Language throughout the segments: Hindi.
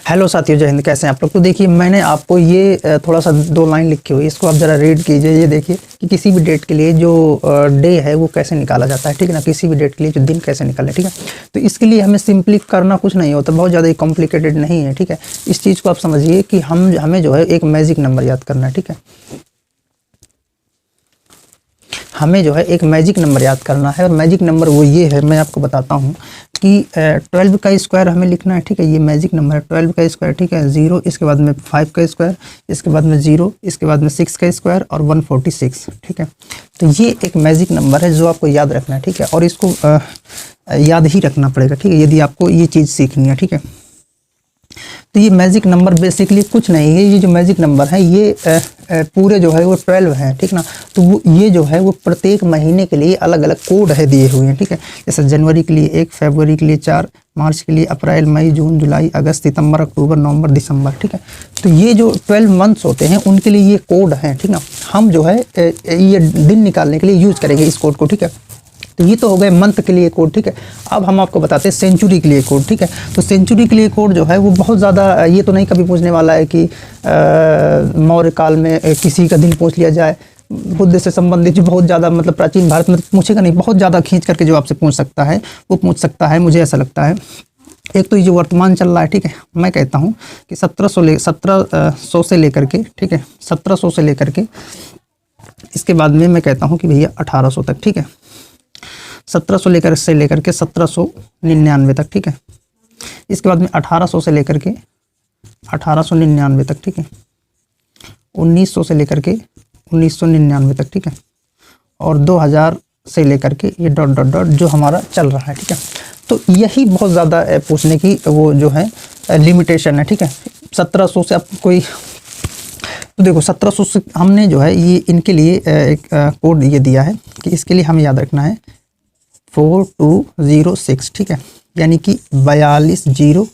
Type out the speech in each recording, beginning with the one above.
हेलो साथियों, जय हिंद। कैसे हैं आप लोग? तो देखिए, मैंने आपको ये थोड़ा सा 2 लाइन लिखी हुई है, इसको आप ज़रा रीड कीजिए। ये देखिए कि किसी भी डेट के लिए जो डे है वो कैसे निकाला जाता है, ठीक है ना। किसी भी डेट के लिए जो दिन कैसे निकालें, ठीक है। तो इसके लिए हमें सिंपली करना कुछ नहीं होता, बहुत ज़्यादा कॉम्प्लिकेटेड नहीं है, ठीक है। इस चीज़ को आप समझिए कि हमें जो है एक मैजिक नंबर याद करना है, ठीक है। हमें जो है एक मैजिक नंबर याद करना है, और मैजिक नंबर वो ये है, मैं आपको बताता हूँ कि 12 का स्क्वायर हमें लिखना है, ठीक है। ये मैजिक नंबर है 12 का स्क्वायर, ठीक है। 0, इसके बाद में 5 का स्क्वायर, इसके बाद में 0, इसके बाद में 6 का स्क्वायर और 146, ठीक है। तो ये एक मैजिक नंबर है जो आपको याद रखना है, ठीक है। और इसको याद ही रखना पड़ेगा, ठीक है, यदि आपको ये चीज़ सीखनी है, ठीक है। तो ये मैजिक नंबर बेसिकली कुछ नहीं है, ये जो मैजिक नंबर है ये पूरे जो है वो 12 हैं, ठीक ना। तो वो ये जो है वो प्रत्येक महीने के लिए अलग अलग कोड है दिए हुए हैं, ठीक है। जैसे जनवरी के लिए 1, फरवरी के लिए 4, मार्च के लिए अप्रैल, मई, जून, जुलाई, अगस्त, सितंबर, अक्टूबर, नवंबर, दिसंबर, ठीक है। तो ये जो 12 मंथ्स होते हैं उनके लिए ये कोड हैं, ठीक ना। हम जो है ये दिन निकालने के लिए यूज़ करेंगे इस कोड को, ठीक है। तो ये तो हो गए मंथ के लिए कोड, ठीक है। अब हम आपको बताते हैं सेंचुरी के लिए कोड, ठीक है। तो सेंचुरी के लिए कोड जो है वो बहुत ज़्यादा, ये तो नहीं कभी पूछने वाला है कि मौर्य काल में किसी का दिन पूछ लिया जाए। बुद्ध से संबंधित जो बहुत ज़्यादा मतलब प्राचीन भारत में पूछेगा नहीं, बहुत ज़्यादा खींच करके जो आपसे पूछ सकता है वो पूछ सकता है, मुझे ऐसा लगता है। एक तो ये जो वर्तमान चल रहा है, ठीक है, मैं कहता हूँ कि 1700 से लेकर के, ठीक है, 1700 से लेकर के इसके बाद में मैं कहता हूँ कि भैया 1800 तक, ठीक है। 1700 लेकर के 1799 तक, ठीक है। इसके बाद में 1800 से लेकर के 1899 तक, ठीक है। 1900 से लेकर के 1999 तक, ठीक है। और 2000 से लेकर के ये डॉट डॉट डॉट जो हमारा चल रहा है, ठीक है। तो यही बहुत ज़्यादा पूछने की वो जो है लिमिटेशन है, ठीक है। 1700 से आप कोई, तो देखो 1700 से हमने जो है ये इनके लिए एक कोड ये दिया है कि इसके लिए हमें याद रखना है 4206, ठीक है, यानी कि 4206,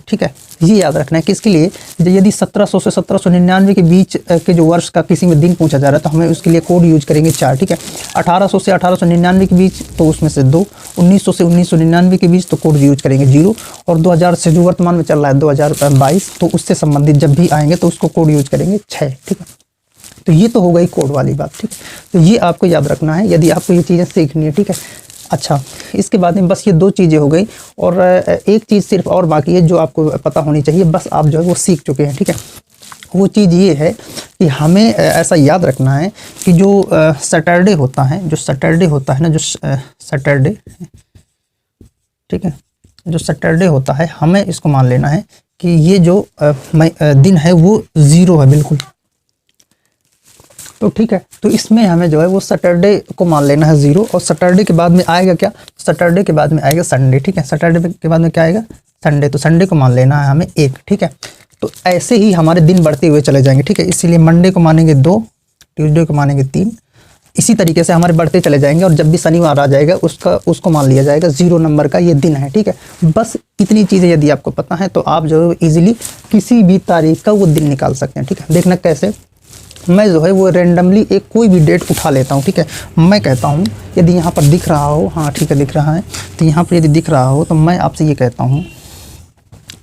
ठीक है। ये याद रखना है कि इसके लिए यदि 1700 से 1799 के बीच के जो वर्ष का किसी में दिन पूछा जा रहा है तो हमें उसके लिए कोड यूज करेंगे 4, ठीक है। 1800 से 1899 के बीच तो उसमें से 2, 1900 से 1999 के बीच तो कोड यूज करेंगे 0, और 2000 से जो वर्तमान में चल रहा है 2022 तो उससे संबंधित जब भी आएंगे तो उसको कोड यूज करेंगे 6, ठीक है। तो ये तो हो गई कोड वाली बात, ठीक है। तो ये आपको याद रखना है यदि आपको ये चीज़ें सीखनी है, ठीक है। अच्छा, इसके बाद में बस ये 2 चीज़ें हो गई, और एक चीज़ सिर्फ और बाकी है जो आपको पता होनी चाहिए, बस आप जो है वो सीख चुके हैं, ठीक है। वो चीज़ ये है कि हमें ऐसा याद रखना है कि जो सैटरडे होता है, जो सैटरडे होता है ना, जो सैटरडे, ठीक है, जो सैटरडे होता है हमें इसको मान लेना है कि ये जो दिन है वो 0 है बिल्कुल। तो ठीक है, तो इसमें हमें जो है वो सैटरडे को मान लेना है 0, और सैटरडे के बाद में आएगा क्या, सैटरडे के बाद में आएगा संडे, ठीक है। सैटरडे के बाद में क्या आएगा, संडे, तो संडे को मान लेना है हमें 1, ठीक है। तो ऐसे ही हमारे दिन बढ़ते हुए चले जाएंगे, ठीक है। इसीलिए मंडे को मानेंगे 2, ट्यूसडे को मानेंगे 3, इसी तरीके से हमारे बढ़ते चले जाएंगे, और जब भी शनिवार आ जाएगा उसको मान लिया जाएगा 0 नंबर का ये दिन है, ठीक है। बस इतनी चीज़ें यदि आपको पता है तो आप जो है ईजिली किसी भी तारीख का वो दिन निकाल सकते हैं, ठीक है। देखना कैसे, मैं जो है वो रेंडमली एक कोई भी डेट उठा लेता हूँ, ठीक है। मैं कहता हूँ यदि यहाँ पर दिख रहा हो, हाँ ठीक है दिख रहा है, तो यहाँ पर यदि दिख रहा हो तो मैं आपसे ये कहता हूँ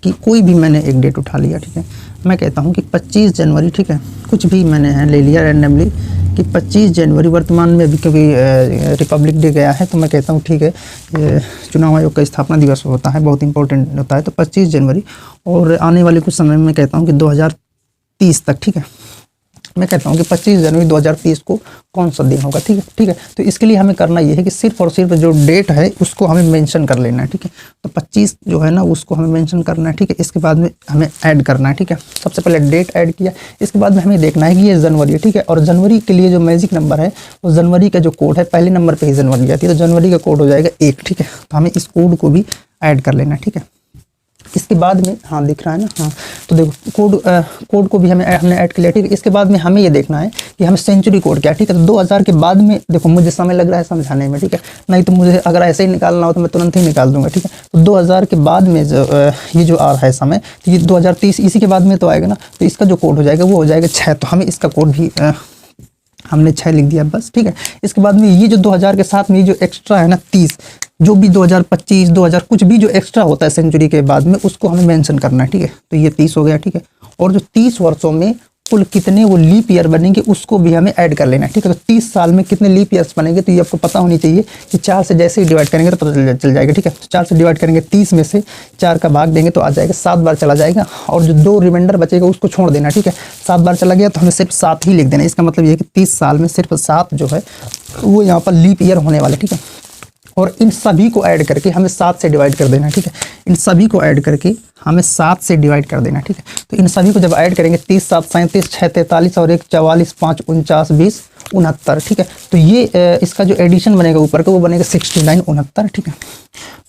कि कोई भी मैंने एक डेट उठा लिया, ठीक है। मैं कहता हूँ कि 25 जनवरी, ठीक है, कुछ भी मैंने ले लिया रेंडमली कि 25 जनवरी, वर्तमान में अभी क्योंकि रिपब्लिक डे गया है तो मैं कहता हूँ ठीक है, चुनाव आयोग का स्थापना दिवस होता है, बहुत इंपॉर्टेंट होता है, तो 25 जनवरी, और आने वाले कुछ समय में मैं कहता हूँ कि 2030 तक, ठीक है। मैं कहता हूँ कि 25 जनवरी 2030 को कौन सा दिन होगा, ठीक है, ठीक है। तो इसके लिए हमें करना ये है कि सिर्फ और सिर्फ जो डेट है उसको हमें मेंशन कर लेना है, ठीक है। तो 25 जो है ना उसको हमें मेंशन करना है, ठीक है। इसके बाद में हमें ऐड करना है, ठीक है। सबसे पहले डेट ऐड किया, इसके बाद में हमें देखना है कि ये जनवरी है, ठीक है। और जनवरी के लिए जो मैजिक नंबर है वो जनवरी का जो कोड है, पहले नंबर पर ही जनवरी आती है, तो जनवरी का कोड हो जाएगा 1, ठीक है। तो हमें इस कोड को भी ऐड कर लेना है, ठीक है। इसके बाद में, हाँ दिख रहा है ना, हाँ, तो देखो कोड को भी हमने ऐड कर लिया, ठीक है। इसके बाद में हमें ये देखना है कि हमें सेंचुरी कोड क्या है, ठीक है। तो 2000 के बाद में देखो मुझे समय लग रहा है समझाने में, ठीक है, नहीं तो मुझे अगर ऐसे ही निकालना हो तो मैं तुरंत ही निकाल दूंगा, ठीक है। तो 2000 के बाद में जो ये जो आ रहा है समय, तो ये 2030 इसी के बाद में तो आएगा ना, तो इसका जो कोड हो जाएगा वो हो जाएगा 6, तो हमें इसका कोड भी हमने 6 लिख दिया बस, ठीक है। इसके बाद में ये जो 2000 के साथ में ये जो एक्स्ट्रा है ना 30, जो भी 2025 2000 कुछ भी जो एक्स्ट्रा होता है सेंचुरी के बाद में उसको हमें मेंशन करना है, ठीक है। तो ये 30 हो गया, ठीक है। और जो 30 वर्षों में कुल कितने वो लीप ईयर बनेंगे उसको भी हमें ऐड कर लेना है, ठीक है। तो 30 साल में कितने लीप ईयर्स बनेंगे तो ये आपको पता होनी चाहिए कि 4 से जैसे ही डिवाइड करेंगे तो पता चल जाएगा, ठीक है। तो 4 से डिवाइड करेंगे, 30 में से 4 का भाग देंगे तो आ जाएगा 7 बार चला जाएगा, और जो 2 रिमाइंडर बचेगा उसको छोड़ देना, ठीक है। 7 बार चला गया तो हमें सिर्फ 7 ही लिख देना। इसका मतलब ये है कि 30 साल में सिर्फ 7 जो है वो यहाँ पर लीप ईयर होने वाले, ठीक है। और इन सभी को ऐड करके हमें 7 से डिवाइड कर देना, ठीक है। इन सभी को ऐड करके हमें 7 से डिवाइड कर देना, ठीक है। तो इन सभी को जब ऐड करेंगे 30 7 37 6 43 और 1 44 5 49 20 69, ठीक है। तो ये इसका जो एडिशन बनेगा ऊपर का वो बनेगा 69 69, ठीक है।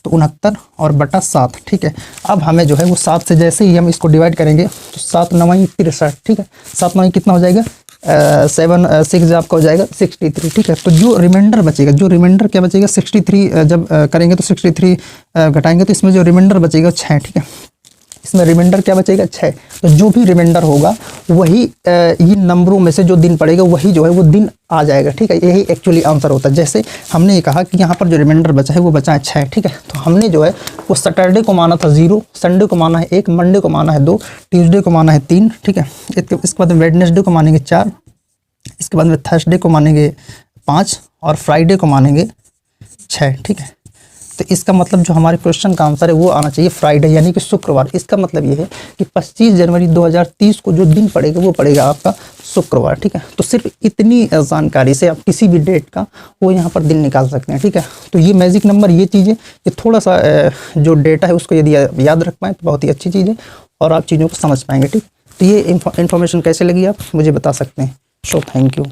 तो 69 और बटा 7, ठीक है। अब हमें जो है वो 7 से जैसे ही हम इसको डिवाइड करेंगे तो 7 9 63, ठीक है। 7 9 कितना हो जाएगा 7 6 आपका हो जाएगा 63, ठीक है। तो जो रिमाइंडर बचेगा, जो रिमाइंडर क्या बचेगा 63 जब करेंगे तो 63 घटाएंगे तो इसमें जो रिमाइंडर बचेगा 6, ठीक है। इसमें रिमाइंडर क्या बचेगा 6। तो जो भी रिमाइंडर होगा वही इन नंबरों में से जो दिन पड़ेगा वही जो है वो दिन आ जाएगा, ठीक है। यही एक्चुअली आंसर होता है। जैसे हमने ये कहा कि यहाँ पर जो रिमाइंडर बचा है वो बचा है 6, ठीक है। तो हमने जो है वो सैटरडे को माना था 0, संडे को माना है 1, मंडे को माना है 2, ट्यूसडे को माना है 3, ठीक है। इसके बाद वेडनेसडे को मानेंगे 4, इसके बाद में थर्सडे को मानेंगे 5 और फ्राइडे को मानेंगे 6, ठीक है। तो इसका मतलब जो हमारे क्वेश्चन का आंसर है वो आना चाहिए फ्राइडे यानी कि शुक्रवार। इसका मतलब ये है कि 25 जनवरी 2030 को जो दिन पड़ेगा वो पड़ेगा आपका शुक्रवार, ठीक है। तो सिर्फ इतनी जानकारी से आप किसी भी डेट का वो यहाँ पर दिन निकाल सकते हैं, ठीक है। तो ये मैजिक नंबर, ये चीज़ें, ये थोड़ा सा जो डेटा है उसको यदि याद रख पाएँ तो बहुत ही अच्छी चीज़ है और आप चीज़ों को समझ पाएंगे, ठीक। तो ये इन्फॉर्मेशन कैसे लगी आप मुझे बता सकते हैं। So thank you.